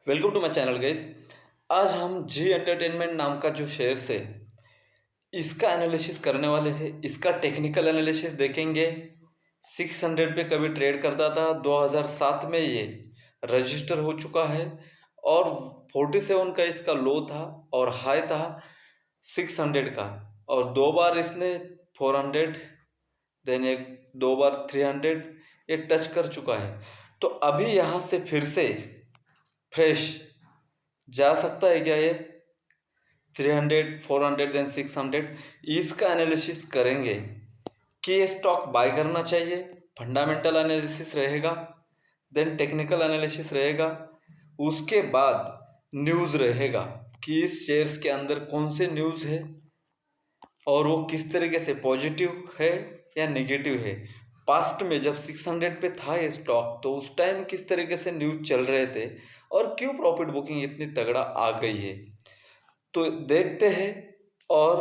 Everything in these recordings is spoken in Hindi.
Welcome to my channel guys. आज हम जी एंटरटेनमेंट नाम का जो शेयर्स है इसका एनालिसिस करने वाले हैं। इसका टेक्निकल एनालिसिस देखेंगे। 600 पे कभी ट्रेड करता था, 2007 में ये रजिस्टर हो चुका है और 47 का इसका लो था और हाई था 600 का, और दो बार इसने 400 देन एक दो बार 300 ये टच कर चुका है। तो अभी यहाँ से फिर से फ्रेश जा सकता है क्या ये 300 400 देन 600? इसका एनालिसिस करेंगे कि ये स्टॉक बाय करना चाहिए। फंडामेंटल एनालिसिस रहेगा, देन टेक्निकल एनालिसिस रहेगा, उसके बाद न्यूज़ रहेगा कि इस शेयर्स के अंदर कौन से न्यूज़ है और वो किस तरीके से पॉजिटिव है या नेगेटिव है। पास्ट में जब 600 पे था ये स्टॉक तो उस टाइम किस तरीके से न्यूज़ चल रहे थे और क्यों प्रॉफिट बुकिंग इतनी तगड़ा आ गई है। तो देखते हैं और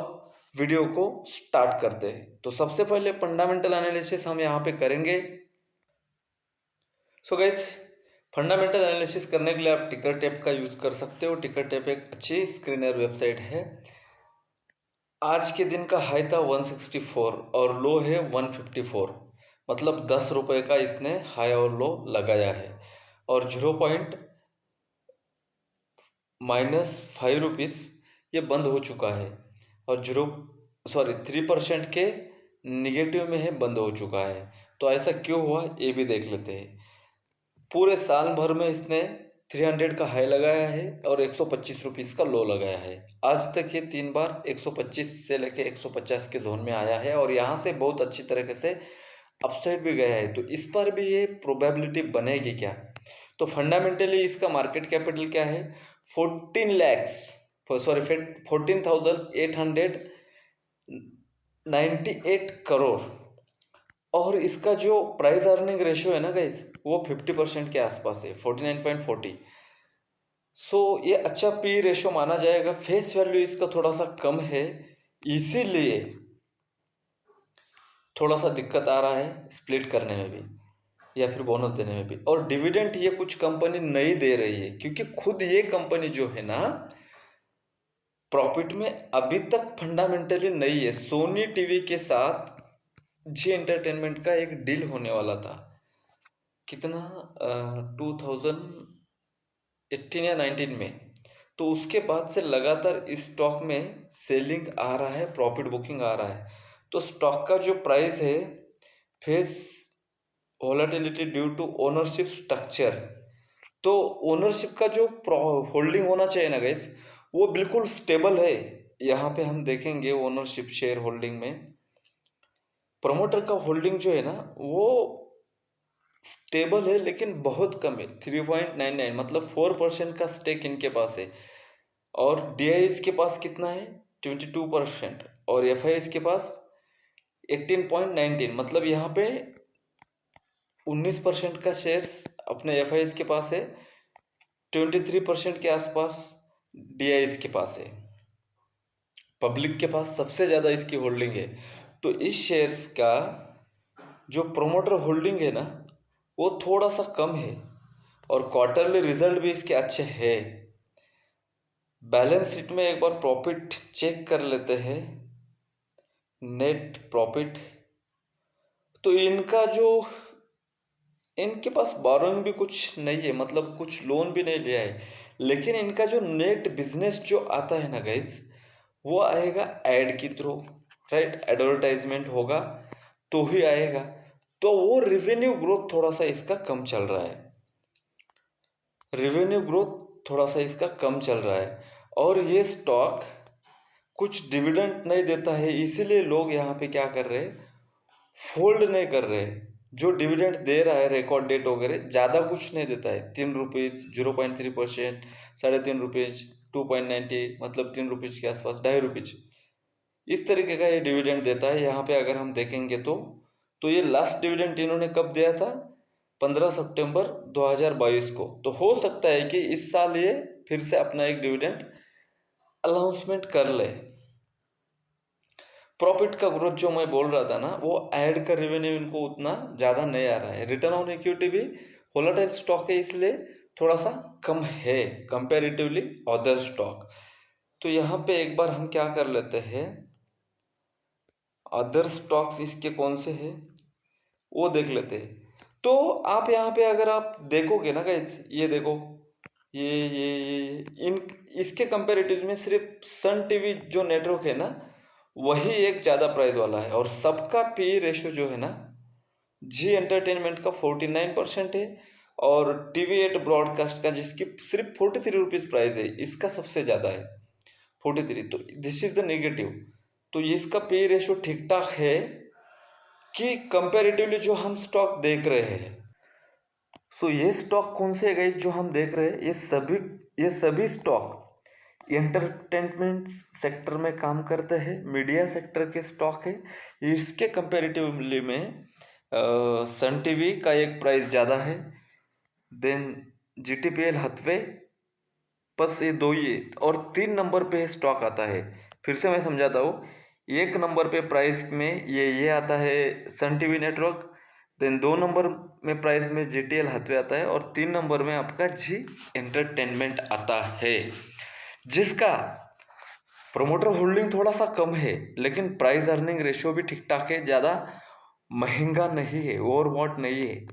वीडियो को स्टार्ट करते हैं। तो सबसे पहले फंडामेंटल एनालिसिस हम यहाँ पे करेंगे। सो गाइज, फंडामेंटल एनालिसिस करने के लिए आप टिकर टेप का यूज़ कर सकते हो। टिकर टेप एक अच्छी स्क्रीनर वेबसाइट है। आज के दिन का हाई था 164 और लो है 154, मतलब 10 रुपये का इसने हाई और लो लगाया है और 0.-5 रुपीज़ ये बंद हो चुका है और 3% के निगेटिव में है, बंद हो चुका है। तो ऐसा क्यों हुआ ये भी देख लेते हैं। पूरे साल भर में इसने 300 का हाई लगाया है और 125 रुपीज़ का लो लगाया है। आज तक ये 3 बार 125 से लेके 150 के जोन में आया है और यहाँ से बहुत अच्छी तरीके से अपसाइड भी गया है। तो इस पर भी ये प्रोबेबिलिटी बनेगी क्या? तो फंडामेंटली इसका मार्केट कैपिटल क्या है? 14,898 करोड़ और इसका जो प्राइस अर्निंग रेशियो है ना गाइस, वो 50% के आसपास है, 49.40। सो ये अच्छा पी रेशियो माना जाएगा। फेस वैल्यू इसका थोड़ा सा कम है, इसीलिए थोड़ा सा दिक्कत आ रहा है स्प्लिट करने में भी या फिर बोनस देने में भी। और डिविडेंड ये कुछ कंपनी नहीं दे रही है क्योंकि खुद ये कंपनी जो है ना प्रॉफिट में अभी तक फंडामेंटली नहीं है। सोनी टीवी के साथ जी एंटरटेनमेंट का एक डील होने वाला था, कितना 2018 या 19 में। तो उसके बाद से लगातार इस स्टॉक में सेलिंग आ रहा है, प्रॉफिट बुकिंग आ रहा है। तो स्टॉक का जो प्राइस है face volatility due to ownership structure. तो ओनरशिप का जो होल्डिंग होना चाहिए ना गाइस, वो बिल्कुल स्टेबल है। यहाँ पे हम देखेंगे ओनरशिप शेयर होल्डिंग में प्रमोटर का होल्डिंग जो है ना वो स्टेबल है लेकिन बहुत कम है, 3.99, मतलब 4% का स्टेक इनके पास है। और DI इसके पास कितना है? 22%। और FI इसके पास 18.19, मतलब यहाँ पे 19% का शेयर्स अपने FI के पास है, 23% के आसपास DI इसके पास है। पब्लिक के पास सबसे ज़्यादा इसकी होल्डिंग है। तो इस शेयर्स का जो प्रोमोटर होल्डिंग है ना वो थोड़ा सा कम है और क्वार्टरली रिजल्ट भी इसके अच्छे हैं। बैलेंस शीट में एक बार प्रॉफिट चेक कर लेते हैं, नेट प्रॉफिट। तो इनके पास बोरोइंग भी कुछ नहीं है, मतलब कुछ लोन भी नहीं लिया है, लेकिन इनका जो नेट बिजनेस जो आता है ना गाइज वो आएगा एड के थ्रू, राइट? एडवर्टाइजमेंट होगा तो ही आएगा। तो वो रिवेन्यू ग्रोथ थोड़ा सा इसका कम चल रहा है, रिवेन्यू ग्रोथ थोड़ा सा इसका कम चल रहा है। और ये स्टॉक कुछ डिविडेंड नहीं देता है, इसीलिए लोग यहाँ पे क्या कर रहे हैं, फोल्ड नहीं कर रहे। जो डिविडेंड दे रहा है रिकॉर्ड डेट वगैरह ज़्यादा कुछ नहीं देता है, 3 रुपीज़, 0.3%, 3.5 रुपीज़, 2.90, मतलब 3 रुपीज़ के आसपास, 2.5 रुपीज़, इस तरीके का ये डिविडेंड देता है। यहाँ पे अगर हम देखेंगे तो ये लास्ट डिविडेंड इन्होंने कब दिया था? 15 सितंबर 2022 को। तो हो सकता है कि इस साल ये फिर से अपना एक डिविडेंड अनाउंसमेंट कर ले। प्रॉफिट का ग्रोथ जो मैं बोल रहा था ना वो ऐड का रेवेन्यू इनको उतना ज़्यादा नहीं आ रहा है। रिटर्न ऑन इक्विटी भी वोलेटाइल स्टॉक है इसलिए थोड़ा सा कम है कंपैरेटिवली अदर स्टॉक। तो यहाँ पे एक बार हम क्या कर लेते हैं, अदर स्टॉक्स इसके कौन से हैं वो देख लेते हैं। तो आप यहाँ पे अगर आप देखोगे ना गाइस, ये देखो, ये इन इसके कंपैरेटिव में सिर्फ सन टीवी जो नेटवर्क है ना, वही एक ज़्यादा प्राइस वाला है। और सबका पी रेशो जो है ना, जी एंटरटेनमेंट का 49% है, और टीवी 8 ब्रॉडकास्ट का जिसकी सिर्फ 43 रुपीज़ प्राइस है, इसका सबसे ज़्यादा है 43। तो दिस इज द नेगेटिव। तो इसका पे रेशो ठीक ठाक है कि कंपैरेटिवली जो हम स्टॉक देख रहे हैं। सो ये स्टॉक कौन से गए जो हम देख रहे हैं, ये सभी स्टॉक एंटरटेनमेंट सेक्टर में काम करते हैं, मीडिया सेक्टर के स्टॉक है। इसके कंपैरेटिवली में सन टीवी का एक प्राइस ज़्यादा है, देन जीटीपीएल हथवे, बस ये दो ही है। और 3 नंबर पे स्टॉक आता है। फिर से मैं समझाता हूँ, 1 नंबर पे प्राइस में ये आता है Sun TV network, then 2 number में प्राइस में जीटीएल हथवे आता है, और 3 नंबर में आपका जी एंटरटेनमेंट आता है, जिसका प्रोमोटर होल्डिंग थोड़ा सा कम है, लेकिन प्राइस अर्निंग रेशियो भी ठीक ठाक है, ज़्यादा महंगा नहीं है, ओवरबॉट नहीं है,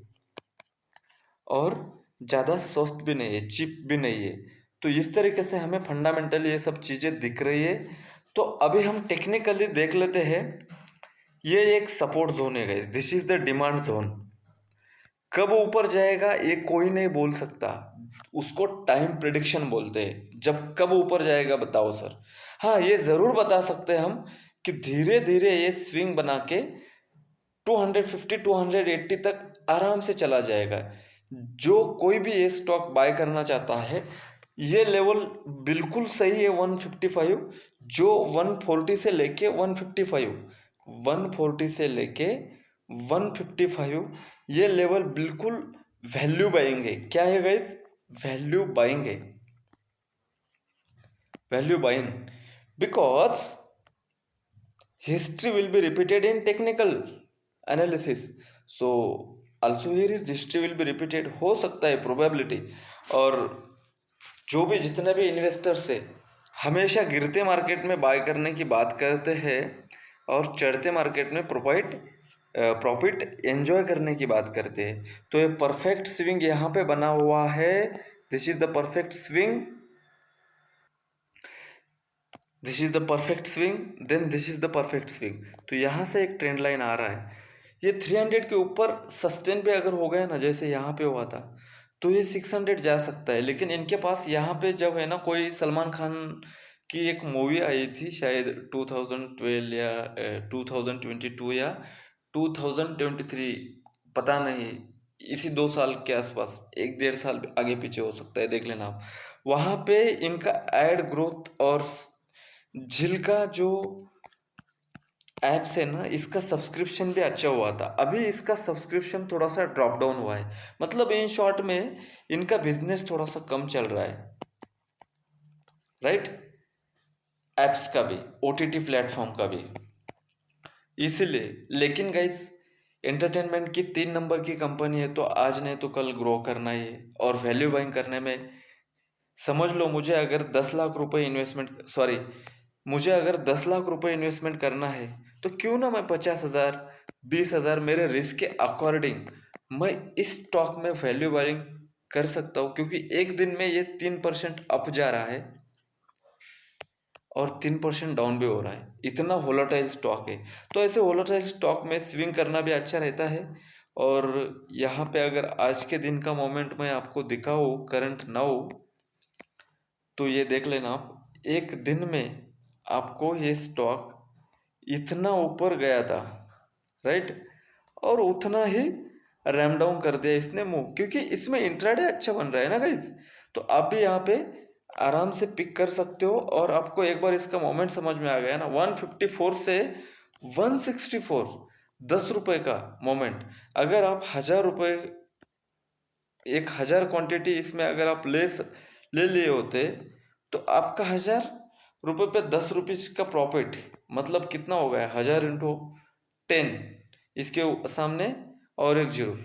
और ज़्यादा सस्त भी नहीं है, चीप भी नहीं है। तो इस तरीके से हमें फंडामेंटली ये सब चीज़ें दिख रही है। तो अभी हम टेक्निकली देख लेते हैं। ये एक सपोर्ट जोन है guys, this is the demand zone. कब ऊपर जाएगा ये कोई नहीं बोल सकता, उसको टाइम प्रिडिक्शन बोलते हैं। जब कब ऊपर जाएगा बताओ सर। हाँ, ये ज़रूर बता सकते हैं हम कि धीरे धीरे ये स्विंग बना के 250 280 तक आराम से चला जाएगा। जो कोई भी ये स्टॉक बाय करना चाहता है, ये लेवल बिल्कुल सही है 155, जो 140 से लेके 155 ये लेवल बिल्कुल वैल्यू बाइंग है। क्या है गाइस? वैल्यू बाइंग है, value buying, because history will be repeated in technical analysis. So also here is history will be repeated, हो सकता है probability। और जो भी जितने भी इन्वेस्टर्स है, हमेशा गिरते मार्केट में बाय करने की बात करते हैं, और चढ़ते मार्केट में प्रॉफिट एंजॉय करने की बात करते हैं। तो ये परफेक्ट स्विंग यहाँ पे बना हुआ है, this is the perfect swing, this is the perfect swing, then this is the perfect swing. तो यहाँ से एक ट्रेंड लाइन आ रहा है। ये 300 के ऊपर सस्टेन पे अगर हो गया ना, जैसे यहाँ पे हुआ था, तो ये 600 जा सकता है। लेकिन इनके पास यहाँ पे जब है ना, कोई सलमान खान की एक मूवी आई थी शायद 2012 या 2022 या 2023, पता नहीं, इसी 2 साल के आसपास, 1 1.5 साल आगे पीछे हो सकता है, देख लेना आप। वहाँ पे इनका एड ग्रोथ और झिल का जो ऐप्स है ना, इसका सब्सक्रिप्शन भी अच्छा हुआ था। अभी इसका सब्सक्रिप्शन थोड़ा सा ड्रॉप डाउन हुआ है, मतलब इन शॉर्ट में इनका बिजनेस थोड़ा सा कम चल रहा है, राइट? ऐप्स का भी, ओटीटी प्लेटफॉर्म का भी, इसीलिए। लेकिन गाइस, एंटरटेनमेंट की 3 नंबर की कंपनी है, तो आज नहीं तो कल ग्रो करना ही है। और वैल्यू बाइंग करने में समझ लो, मुझे अगर 10 लाख रुपए इन्वेस्टमेंट करना है, तो क्यों ना मैं 50,000 20,000 मेरे रिस्क के अकॉर्डिंग मैं इस स्टॉक में वैल्यू बाइंग कर सकता हूँ। क्योंकि एक दिन में ये 3% अप जा रहा है और 3% डाउन भी हो रहा है, इतना वोलेटाइल स्टॉक है। तो ऐसे वोलेटाइल स्टॉक में स्विंग करना भी अच्छा रहता है। और यहाँ पे अगर आज के दिन का मोमेंट मैं आपको दिखाऊँ करंट नाउ, तो ये देख लेना आप, एक दिन में आपको ये स्टॉक इतना ऊपर गया था, राइट? और उतना ही रैम डाउन कर दिया इसने मूव, क्योंकि इसमें इंट्राडे अच्छा बन रहा है ना गाइज। तो आप भी यहाँ पे आराम से पिक कर सकते हो। और आपको एक बार इसका मोमेंट समझ में आ गया ना, 154 से 164, 10 रुपए का मोमेंट। अगर आप 1,000 रुपये, 1,000 क्वांटिटी इसमें अगर आप ले लिए होते, तो आपका 1,000 रुपये पे 10 रुपीज का प्रॉफिट, मतलब कितना हो गया? 1,000 × 10, इसके सामने और एक जीरो।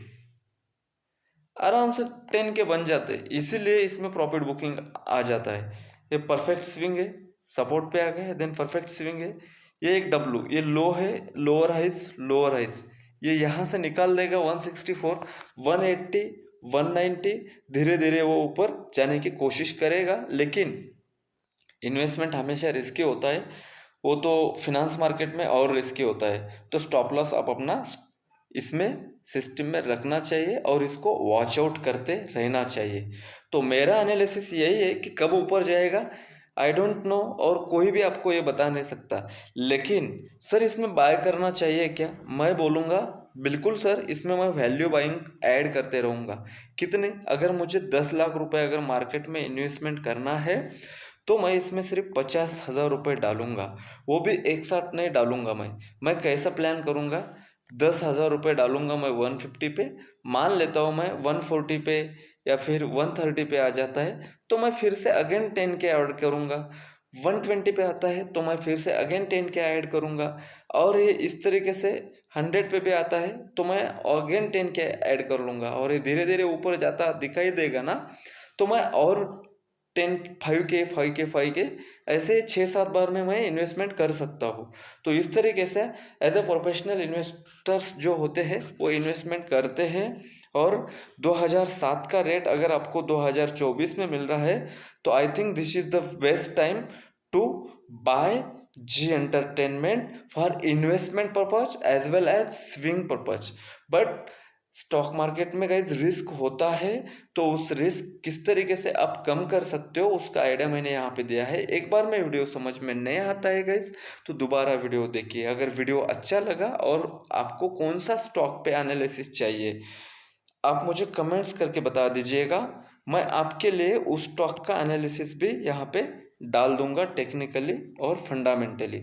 आराम से 10 के बन जाते हैं, इसीलिए इसमें प्रॉफिट बुकिंग आ जाता है। ये परफेक्ट स्विंग है, सपोर्ट पे आ गया है, देन परफेक्ट स्विंग है। ये एक डब्लू, ये लो है, लोअर हाइज लोअर हाइज, ये यहाँ से निकाल देगा 164, 180, 190, धीरे धीरे वो ऊपर जाने की कोशिश करेगा। लेकिन इन्वेस्टमेंट हमेशा रिस्की होता है, वो तो फिनांस मार्केट में और रिस्की होता है। तो स्टॉप लॉस आप अपना इसमें सिस्टम में रखना चाहिए और इसको वॉच आउट करते रहना चाहिए। तो मेरा एनालिसिस यही है कि कब ऊपर जाएगा आई डोंट नो, और कोई भी आपको ये बता नहीं सकता। लेकिन सर इसमें बाय करना चाहिए क्या, मैं बोलूँगा बिल्कुल सर, इसमें मैं वैल्यू बाइंग ऐड करते रहूँगा। कितने, अगर मुझे 10 लाख रुपए अगर मार्केट में इन्वेस्टमेंट करना है तो मैं इसमें सिर्फ 50,000 रुपये डालूंगा। वो भी एक साथ नहीं डालूंगा। मैं कैसा प्लान करूंगा, 10,000 रुपये डालूंगा मैं 150 पे, मान लेता हूँ मैं 140 पे या फिर 130 पे आ जाता है तो मैं फिर से अगेन 10 के ऐड करूंगा। 120 पे आता है तो मैं फिर से अगेन 10 के ऐड करूंगा। और ये इस तरीके से 100 पे भी आता है तो मैं अगेन 10 के ऐड कर लूँगा। और ये धीरे धीरे ऊपर जाता दिखाई देगा ना, तो मैं और 10, 5 के 5 के 5 के ऐसे 6-7 बार में मैं इन्वेस्टमेंट कर सकता हूँ। तो इस तरीके से एज ए प्रोफेशनल इन्वेस्टर्स जो होते हैं वो इन्वेस्टमेंट करते हैं। और 2007 का रेट अगर आपको 2024 में मिल रहा है तो I think this is the best time to buy Zee Entertainment for investment purpose as well as swing purpose. But stock market में गाइज रिस्क होता है, तो उस रिस्क किस तरीके से आप कम कर सकते हो उसका आइडिया मैंने यहाँ पे दिया है। एक बार में वीडियो समझ में नहीं आता है गाइज तो दोबारा वीडियो देखिए। अगर वीडियो अच्छा लगा और आपको कौन सा स्टॉक पे एनालिसिस चाहिए आप मुझे कमेंट्स करके बता दीजिएगा, मैं आपके लिए उस स्टॉक का एनालिसिस भी यहाँ पे डाल दूंगा टेक्निकली और फंडामेंटली,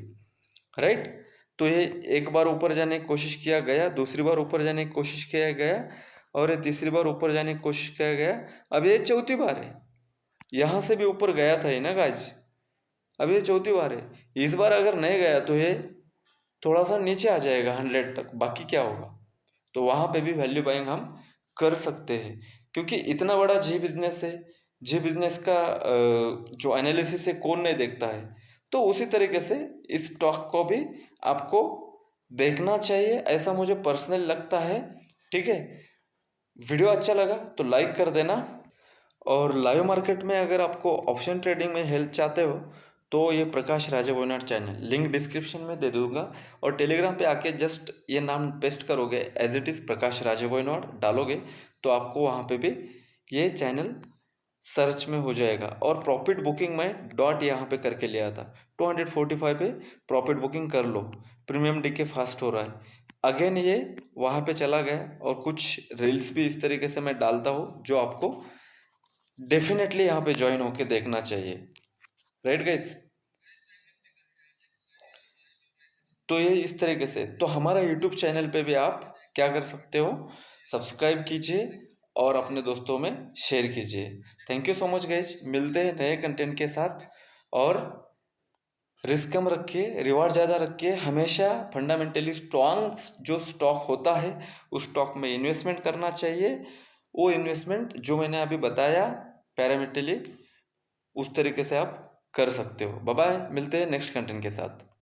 राइट। तो ये एक बार ऊपर जाने की कोशिश किया गया, दूसरी बार ऊपर जाने की कोशिश किया गया, और ये तीसरी बार ऊपर जाने की कोशिश किया गया, अब ये चौथी बार है। यहाँ से भी ऊपर गया था ये ना गाइज, अब ये चौथी बार है। इस बार अगर नहीं गया तो ये थोड़ा सा नीचे आ जाएगा 100 तक, बाकी क्या होगा। तो वहाँ पे भी वैल्यू बाइंग हम कर सकते हैं, क्योंकि इतना बड़ा जी बिजनेस है। जी बिजनेस का जो एनालिसिस है कौन नहीं देखता है। तो उसी तरीके से इस स्टॉक को भी आपको देखना चाहिए, ऐसा मुझे पर्सनल लगता है। ठीक है, वीडियो अच्छा लगा तो लाइक कर देना। और लाइव मार्केट में अगर आपको ऑप्शन ट्रेडिंग में हेल्प चाहते हो तो ये प्रकाश राजा वोइनाड चैनल लिंक डिस्क्रिप्शन में दे दूंगा, और टेलीग्राम पे आके जस्ट ये नाम पेस्ट करोगे एज इट इज़ प्रकाश राजा वोइनाड डालोगे तो आपको वहाँ पे भी ये चैनल सर्च में हो जाएगा। और प्रॉफिट बुकिंग में डॉट यहाँ पे करके लिया था 245 पे प्रॉफिट बुकिंग कर लो, प्रीमियम डी के फास्ट हो रहा है। अगेन ये वहाँ पे चला गया, और कुछ रील्स भी इस तरीके से मैं डालता हूँ जो आपको डेफिनेटली यहाँ पे ज्वाइन होके देखना चाहिए, राइट गाइज। तो ये इस तरीके से तो हमारा यूट्यूब चैनल पे भी आप क्या कर सकते हो, सब्सक्राइब कीजिए और अपने दोस्तों में शेयर कीजिए। Thank you so much guys, मिलते हैं नए कंटेंट के साथ। और रिस्क कम रखिए, रिवार्ड ज़्यादा रखिए। हमेशा फंडामेंटली स्ट्रॉन्ग जो स्टॉक होता है उस स्टॉक में इन्वेस्टमेंट करना चाहिए। वो इन्वेस्टमेंट जो मैंने अभी बताया पैरामीटरली उस तरीके से आप कर सकते हो। बाय बाय, मिलते हैं नेक्स्ट कंटेंट के साथ।